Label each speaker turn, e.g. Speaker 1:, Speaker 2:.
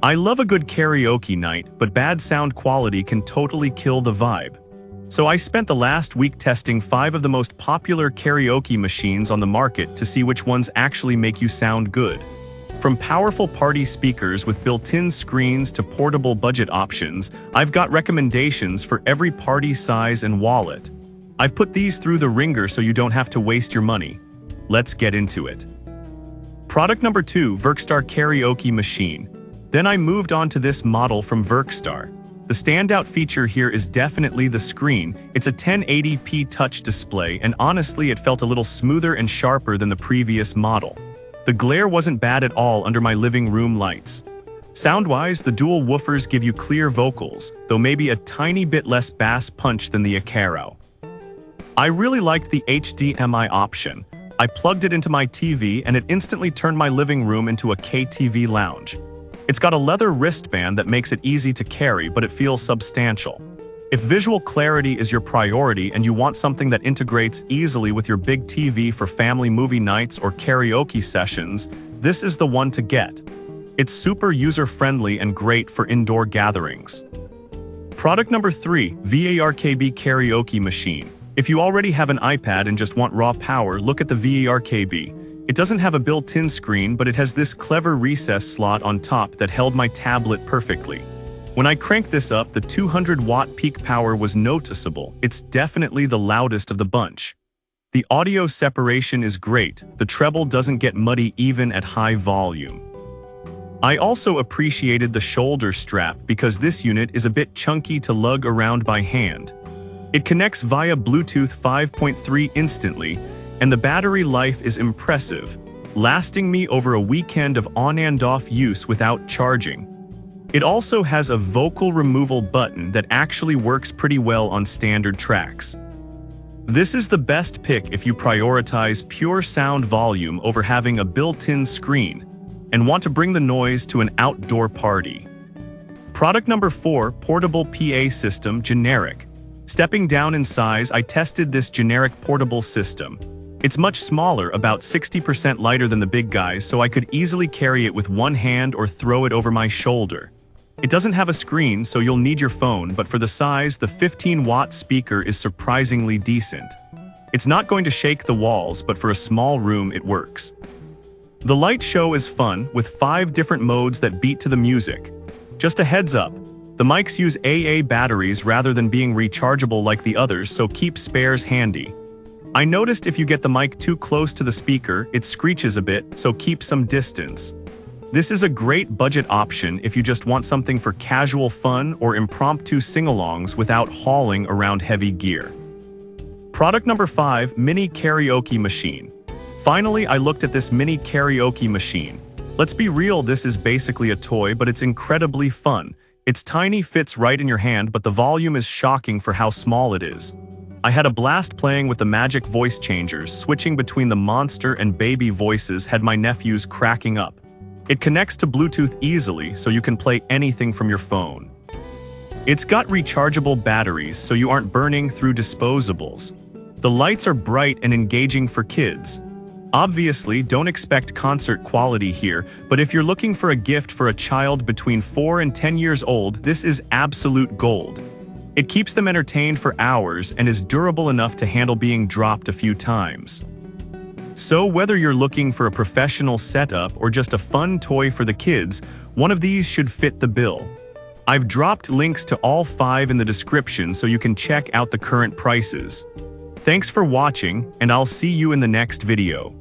Speaker 1: I love a good karaoke night, but bad sound quality can totally kill the vibe. So I spent the last week testing 5 of the most popular karaoke machines on the market to see which ones actually make you sound good. From powerful party speakers with built-in screens to portable budget options, I've got recommendations for every party size and wallet. I've put these through the ringer so you don't have to waste your money. Let's get into it. Product number 2, Verkstar Karaoke Machine. Then I moved on to this model from Verkstar. The standout feature here is definitely the screen. It's a 1080p touch display, and honestly it felt a little smoother and sharper than the previous model. The glare wasn't bad at all under my living room lights. Sound-wise, the dual woofers give you clear vocals, though maybe a tiny bit less bass punch than the Acaro. I really liked the HDMI option. I plugged it into my TV and it instantly turned my living room into a KTV lounge. It's got a leather wristband that makes it easy to carry, but it feels substantial. If visual clarity is your priority and you want something that integrates easily with your big TV for family movie nights or karaoke sessions, this is the one to get. It's super user-friendly and great for indoor gatherings. Product number 3, VARKB Karaoke Machine. If you already have an iPad and just want raw power, look at the VARKB. It doesn't have a built-in screen, but it has this clever recess slot on top that held my tablet perfectly. When I cranked this up, the 200-watt peak power was noticeable. It's definitely the loudest of the bunch. The audio separation is great. The treble doesn't get muddy even at high volume. I also appreciated the shoulder strap because this unit is a bit chunky to lug around by hand. It connects via Bluetooth 5.3 instantly, and the battery life is impressive, lasting me over a weekend of on and off use without charging. It also has a vocal removal button that actually works pretty well on standard tracks. This is the best pick if you prioritize pure sound volume over having a built-in screen and want to bring the noise to an outdoor party. Product number 4, Portable PA System Generic. Stepping down in size, I tested this generic portable system. It's much smaller, about 60% lighter than the big guys, so I could easily carry it with one hand or throw it over my shoulder. It doesn't have a screen, so you'll need your phone, but for the size, the 15-watt speaker is surprisingly decent. It's not going to shake the walls, but for a small room, it works. The light show is fun, with 5 different modes that beat to the music. Just a heads up, the mics use AA batteries rather than being rechargeable like the others, so keep spares handy. I noticed if you get the mic too close to the speaker, it screeches a bit, so keep some distance. This is a great budget option if you just want something for casual fun or impromptu sing-alongs without hauling around heavy gear. Product number 5, Mini Karaoke Machine. Finally, I looked at this mini karaoke machine. Let's be real, this is basically a toy, but it's incredibly fun. It's tiny, fits right in your hand, but the volume is shocking for how small it is. I had a blast playing with the magic voice changers. Switching between the monster and baby voices had my nephews cracking up. It connects to Bluetooth easily, so you can play anything from your phone. It's got rechargeable batteries, so you aren't burning through disposables. The lights are bright and engaging for kids. Obviously, don't expect concert quality here, but if you're looking for a gift for a child between 4 and 10 years old, this is absolute gold. It keeps them entertained for hours and is durable enough to handle being dropped a few times. So whether you're looking for a professional setup or just a fun toy for the kids, one of these should fit the bill. I've dropped links to all 5 in the description so you can check out the current prices. Thanks for watching, and I'll see you in the next video.